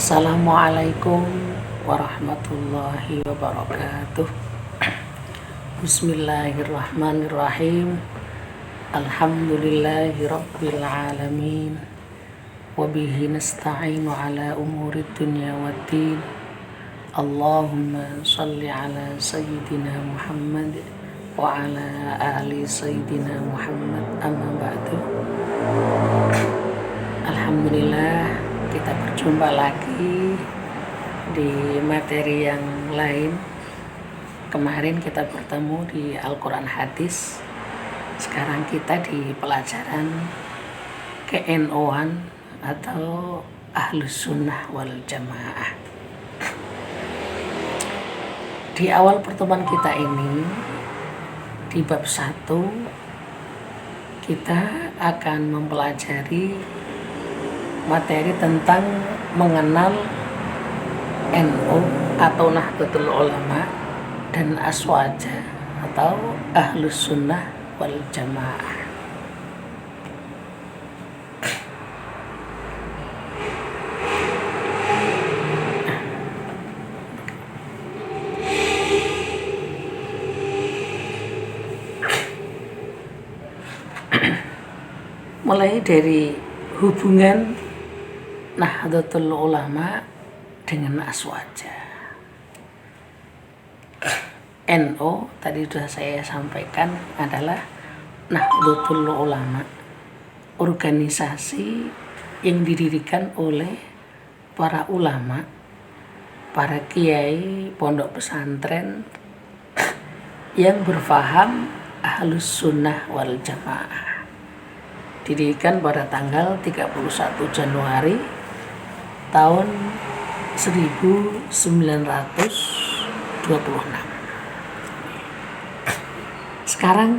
Assalamualaikum warahmatullahi wabarakatuh. Bismillahirrahmanirrahim. Alhamdulillahi rabbil alamin. Wabihi nasta'inu ala umuri dunya waddin. Allahumma salli ala sayyidina Muhammad wa ala ali sayyidina Muhammad, amma ba'du. Alhamdulillah, kita berjumpa lagi di materi yang lain. Kemarin kita bertemu di Al-Quran Hadis. Sekarang kita di pelajaran ke-NO-an atau Ahlus Sunnah wal Jamaah. Di awal pertemuan kita ini, di bab 1, kita akan mempelajari materi tentang mengenal NO atau Nahdlatul Ulama dan Aswaja atau Ahlus Sunnah wal Jamaah. Mulai dari hubungan Nahdlatul Ulama dengan Aswaja. NO tadi sudah saya sampaikan adalah Nahdlatul Ulama, organisasi yang didirikan oleh para ulama, para kiai pondok pesantren yang berfaham Ahlus Sunnah wal Jamaah. Didirikan pada tanggal 31 Januari tahun 1926. Sekarang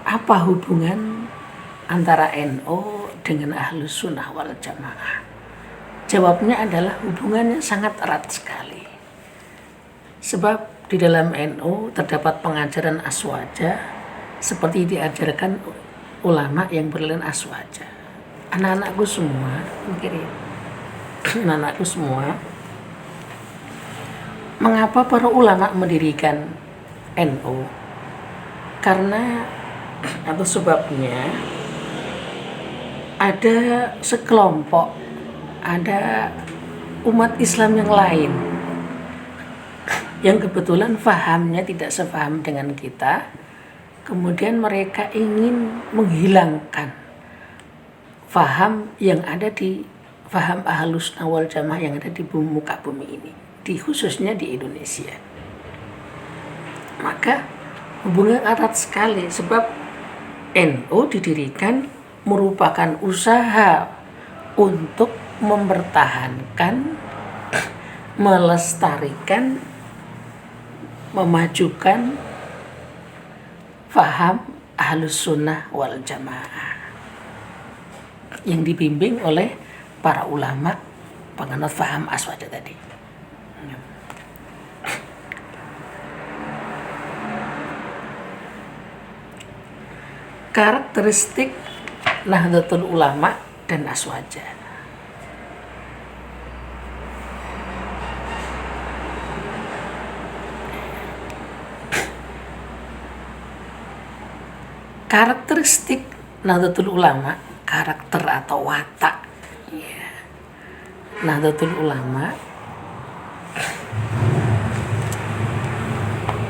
apa hubungan antara NO dengan Ahlus Sunnah wal Jamaah? Jawabnya adalah hubungannya sangat erat sekali. Sebab di dalam NO terdapat pengajaran Aswaja seperti diajarkan ulama yang beraliran Aswaja. Anak-anakku semua, anak-anakku semua, mengapa para ulama mendirikan NO? Karena atau sebabnya ada sekelompok, ada umat Islam yang lain yang kebetulan fahamnya tidak sefaham dengan kita. Kemudian mereka ingin menghilangkan faham yang ada di faham Ahlus Sunnah wal Jamaah yang ada di muka bumi ini, khususnya di Indonesia. Maka hubungan erat sekali, sebab NO didirikan merupakan usaha untuk mempertahankan, melestarikan, memajukan faham Ahlus Sunnah wal Jamaah yang dibimbing oleh para ulama penganut faham Aswaja tadi. Karakteristik Nahdlatul Ulama dan Aswaja. Karakteristik Nahdlatul Ulama, karakter atau watak ya. Nahdlatul Ulama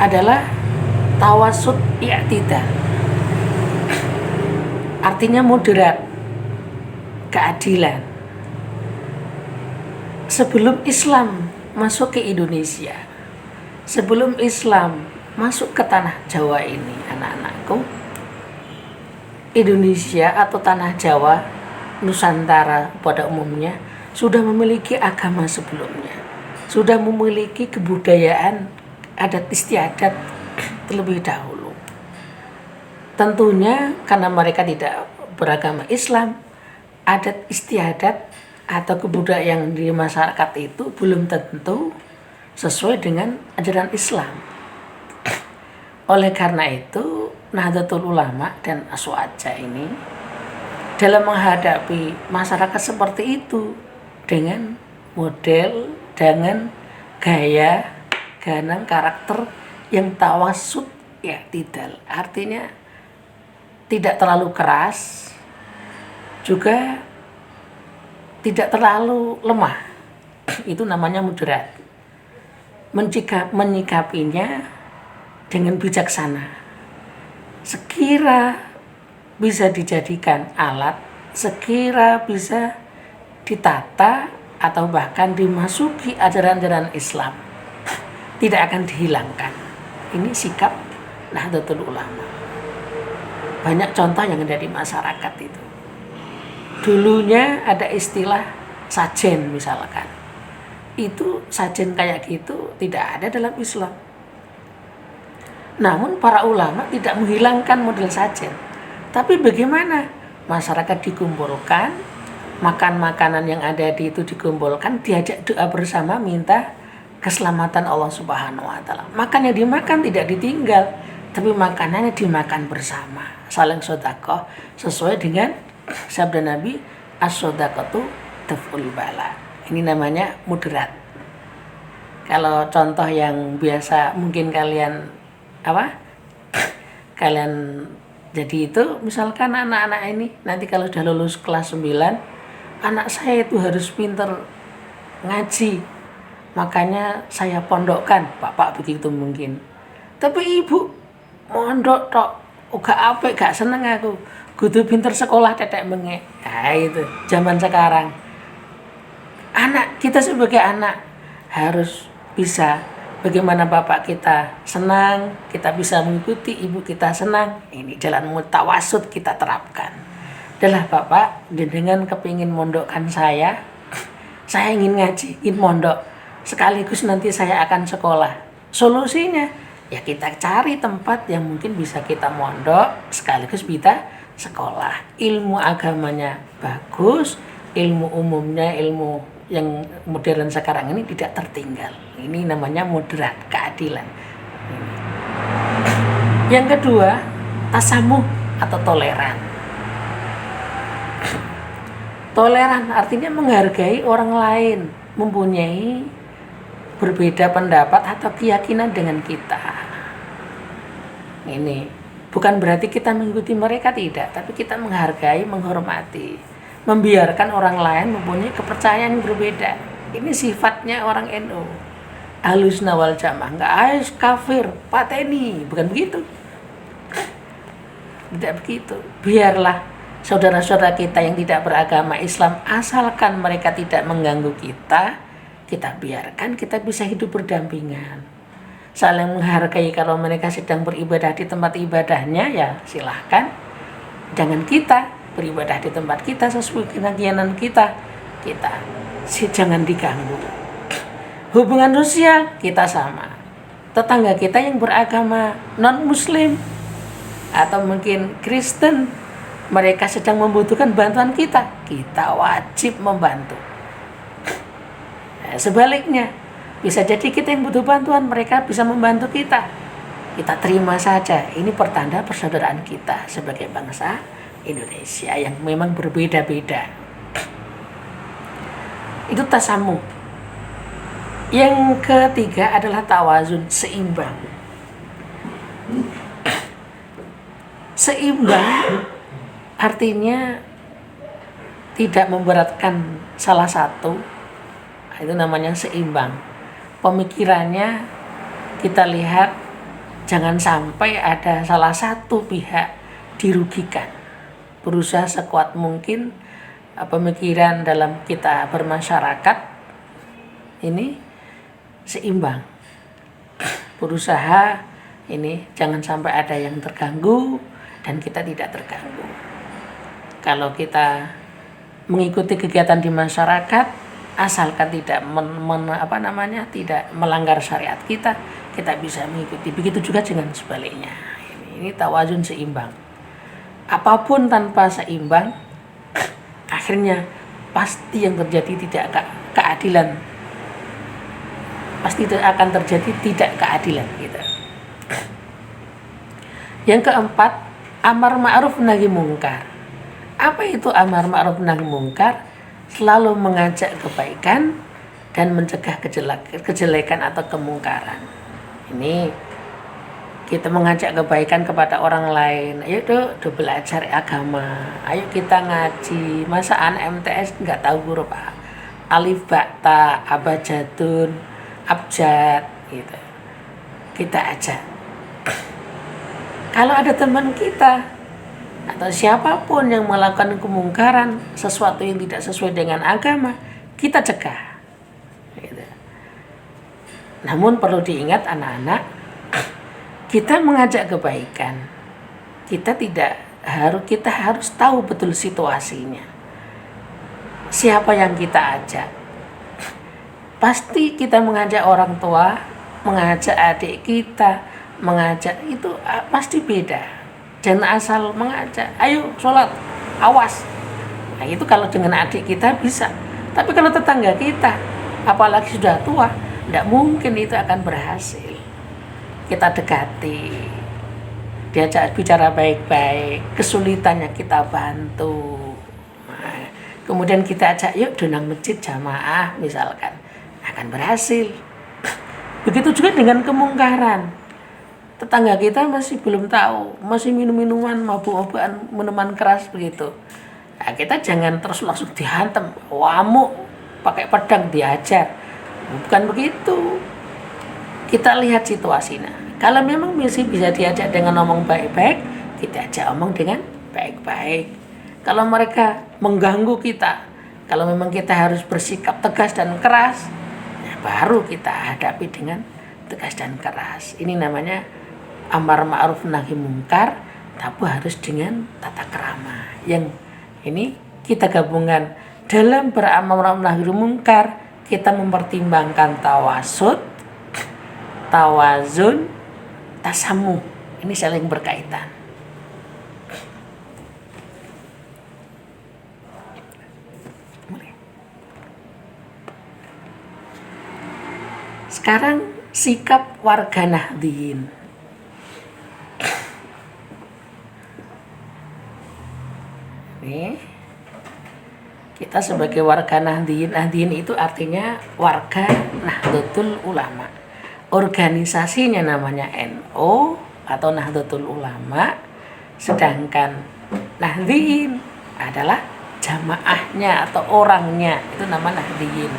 adalah tawasud i'tidal, artinya moderat, keadilan. Sebelum Islam masuk ke Indonesia, sebelum Islam masuk ke tanah Jawa ini, anak-anakku, Indonesia atau tanah Jawa, Nusantara pada umumnya sudah memiliki agama sebelumnya, sudah memiliki kebudayaan adat istiadat terlebih dahulu. Tentunya karena mereka tidak beragama Islam, adat istiadat atau kebudayaan di masyarakat itu belum tentu sesuai dengan ajaran Islam. Oleh karena itu, Nahdlatul Ulama dan Aswaja ini dalam menghadapi masyarakat seperti itu dengan model dengan gaya ganang karakter yang tawasud i'tidal, artinya tidak terlalu keras juga tidak terlalu lemah. Itu namanya moderat. Menyikapinya dengan bijaksana, sekira bisa dijadikan alat, sekira bisa ditata atau bahkan dimasuki ajaran-ajaran Islam, tidak akan dihilangkan. Ini sikap Nahdlatul Ulama. Banyak contoh yang ada di masyarakat itu. Dulunya ada istilah sajen misalkan. Itu sajen kayak gitu tidak ada dalam Islam. Namun para ulama tidak menghilangkan model sajen. Tapi bagaimana masyarakat dikumpulkan, makan makanan yang ada di itu dikumpulkan, diajak doa bersama minta keselamatan Allah Subhanahu wa taala. Makan yang dimakan tidak ditinggal, tapi makanannya dimakan bersama, saling sedekah sesuai dengan sabda Nabi, as-shadaqatu taf'ul bala. Ini namanya moderat. Kalau contoh yang biasa mungkin kalian jadi itu misalkan anak-anak ini nanti kalau sudah lulus kelas 9, anak saya itu harus pinter ngaji, makanya saya pondokkan, bapak begitu mungkin. Tapi ibu mondok tok uga apik gak seneng aku, kudu pinter sekolah tetek menge. Nah itu zaman sekarang. Anak kita sebagai anak harus bisa bagaimana bapak kita senang, kita bisa mengikuti ibu kita senang. Ini jalan mutawasud kita terapkan. Adalah bapak dengan kepingin mondokkan saya ingin ngaji, ingin mondok, sekaligus nanti saya akan sekolah. Solusinya ya kita cari tempat yang mungkin bisa kita mondok sekaligus kita sekolah. Ilmu agamanya bagus, ilmu umumnya, ilmu yang modern sekarang ini tidak tertinggal. Ini namanya moderat, keadilan. Yang kedua, tasamuh atau toleran. Toleran artinya menghargai orang lain, mempunyai berbeda pendapat atau keyakinan dengan kita. Ini bukan berarti kita mengikuti mereka, tidak, tapi kita menghargai, menghormati, membiarkan orang lain mempunyai kepercayaan yang berbeda. Ini sifatnya orang NU, Ahlussunnah wal Jamaah. Enggak harus kafir, pateni, bukan begitu. Tidak begitu. Biarlah saudara-saudara kita yang tidak beragama Islam, asalkan mereka tidak mengganggu kita, kita biarkan, kita bisa hidup berdampingan. Saling menghargai. Kalau mereka sedang beribadah di tempat ibadahnya, ya silahkan. Jangan kita beribadah di tempat kita sesuai keyakinan kita jangan diganggu. Hubungan sosial kita sama. Tetangga kita yang beragama non-muslim atau mungkin Kristen, mereka sedang membutuhkan bantuan kita wajib membantu. Sebaliknya, bisa jadi kita yang butuh bantuan, mereka bisa membantu kita terima saja. Ini pertanda persaudaraan kita sebagai bangsa Indonesia yang memang berbeda-beda. Itu tasamuh. Yang ketiga adalah tawazun, seimbang. Seimbang artinya tidak memberatkan salah satu. Itu namanya seimbang. Pemikirannya kita lihat jangan sampai ada salah satu pihak dirugikan. Berusaha sekuat mungkin pemikiran dalam kita bermasyarakat ini seimbang. Berusaha ini jangan sampai ada yang terganggu dan kita tidak terganggu. Kalau kita mengikuti kegiatan di masyarakat, asalkan tidak tidak melanggar syariat kita bisa mengikuti. Begitu juga dengan sebaliknya. Ini tawazun, seimbang. Apapun tanpa seimbang, akhirnya pasti yang terjadi tidak keadilan. Pasti akan terjadi tidak keadilan gitu. Yang keempat, amar ma'ruf nahi mungkar. Apa itu amar ma'ruf nahi mungkar? Selalu mengajak kebaikan dan mencegah kejelekan atau kemungkaran. Ini kita mengajak kebaikan kepada orang lain. Ayo do belajar agama. Ayo kita ngaji. Masa anak MTS nggak tahu huruf A? Alif, ba, ta, abjadun, abjad gitu. Kita ajak. Kalau ada teman kita atau siapapun yang melakukan kemungkaran, sesuatu yang tidak sesuai dengan agama, kita cegah. Gitu. Namun perlu diingat anak-anak, kita mengajak kebaikan. Kita harus tahu betul situasinya. Siapa yang kita ajak? Pasti kita mengajak orang tua, mengajak adik kita, mengajak itu pasti beda. Jangan asal mengajak, ayo sholat, awas. Nah itu kalau dengan adik kita bisa. Tapi kalau tetangga kita, apalagi sudah tua, tidak mungkin itu akan berhasil. Kita dekati, diajak bicara baik-baik, kesulitannya kita bantu. Nah, kemudian kita ajak, yuk donang masjid jamaah misalkan, akan berhasil. Begitu juga dengan kemungkaran. Tetangga kita masih belum tahu, masih minum-minuman, mabuk-mabukan, minuman keras begitu. Nah, kita jangan terus langsung dihantam, wamuk, pakai pedang diajar. Bukan begitu. Kita lihat situasinya. Kalau memang masih bisa diajak dengan ngomong baik-baik, kita ajak ngomong dengan baik-baik. Kalau mereka mengganggu kita, kalau memang kita harus bersikap tegas dan keras, ya baru kita hadapi dengan tegas dan keras. Ini namanya amar ma'ruf nahi mungkar, tapi harus dengan tata krama. Yang ini kita gabungkan dalam beramar ma'ruf nahi mungkar, kita mempertimbangkan tawasud, tawazun, tasamuh. Ini saling berkaitan. Sekarang sikap warga Nahdliyin. Ini kita sebagai warga Nahdliyin, Nahdliyin itu artinya warga Nahdlatul Ulama. Organisasinya namanya NU atau Nahdlatul Ulama, sedangkan Nahdliyin adalah jamaahnya atau orangnya, itu nama Nahdliyin.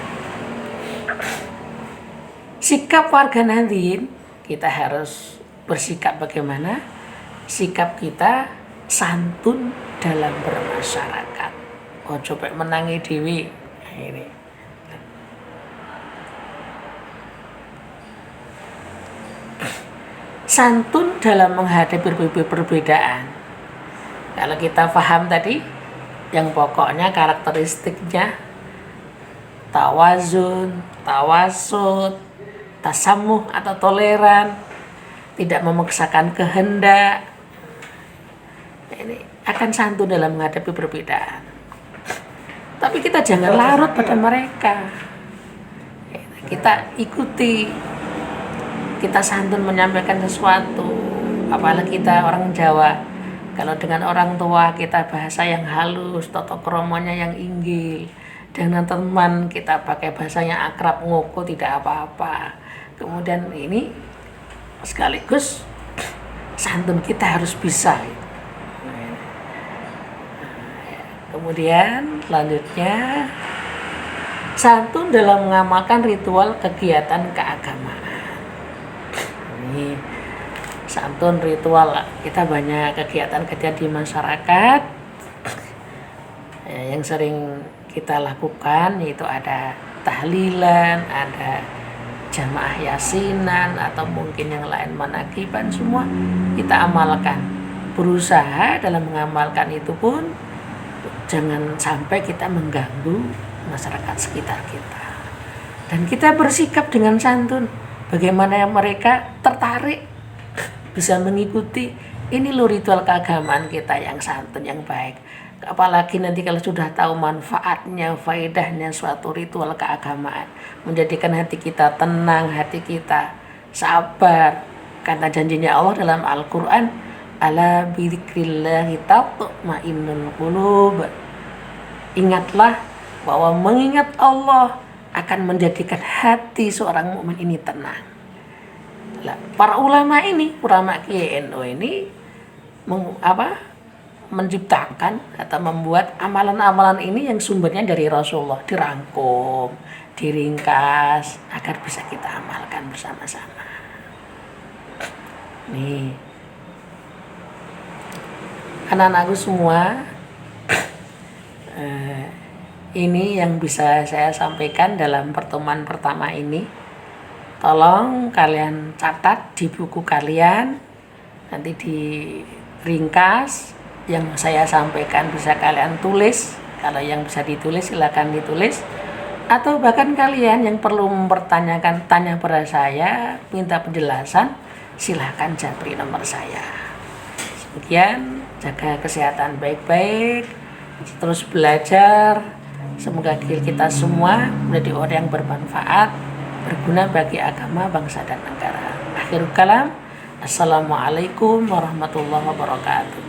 Sikap warga Nahdliyin, kita harus bersikap bagaimana? Sikap kita santun dalam bermasyarakat. Oh, coba menangi dewi. Nah, ini. Santun dalam menghadapi perbedaan. Kalau kita paham tadi, yang pokoknya karakteristiknya tawazun, tawasud, tasamuh atau toleran, tidak memaksakan kehendak. Ini akan santun dalam menghadapi perbedaan. Tapi kita jangan larut pada mereka. Kita ikuti, kita santun menyampaikan sesuatu. Apalagi kita orang Jawa, kalau dengan orang tua kita bahasa yang halus, tata kromanya yang inggil. Dengan teman kita pakai bahasa yang akrab, ngoko, tidak apa-apa. Kemudian ini sekaligus santun kita harus bisa. Kemudian selanjutnya santun dalam mengamalkan ritual kegiatan keagamaan. Ini santun ritual, kita banyak kegiatan-kegiatan di masyarakat yang sering kita lakukan, yaitu ada tahlilan, ada jamaah yasinan, atau mungkin yang lain manakiban, semua kita amalkan. Berusaha dalam mengamalkan itu pun jangan sampai kita mengganggu masyarakat sekitar kita. Dan kita bersikap dengan santun. Bagaimana yang mereka tertarik bisa mengikuti. Ini loh ritual keagamaan kita yang santun, yang baik. Apalagi nanti kalau sudah tahu manfaatnya, faedahnya suatu ritual keagamaan, menjadikan hati kita tenang, hati kita sabar. Karena janjinya Allah dalam Al-Quran, ala bidzikrillahi tatma'innul qulub. Ingatlah bahwa mengingat Allah akan menjadikan hati seorang mukmin ini tenang. Lah, para ulama Kiai NU ini menciptakan atau membuat amalan-amalan ini yang sumbernya dari Rasulullah, dirangkum, diringkas agar bisa kita amalkan bersama-sama. Nih, anak-anakku semua, ini yang bisa saya sampaikan dalam pertemuan pertama ini. Tolong kalian catat di buku kalian, nanti diringkas yang saya sampaikan, bisa kalian tulis. Kalau yang bisa ditulis silakan ditulis, atau bahkan kalian yang perlu mempertanyakan, tanya pada saya, minta penjelasan, silakan japri nomor saya. Sekian, jaga kesehatan baik-baik, terus belajar. Semoga kita semua menjadi orang yang bermanfaat, berguna bagi agama, bangsa, dan negara. Akhirul kalam, assalamualaikum warahmatullahi wabarakatuh.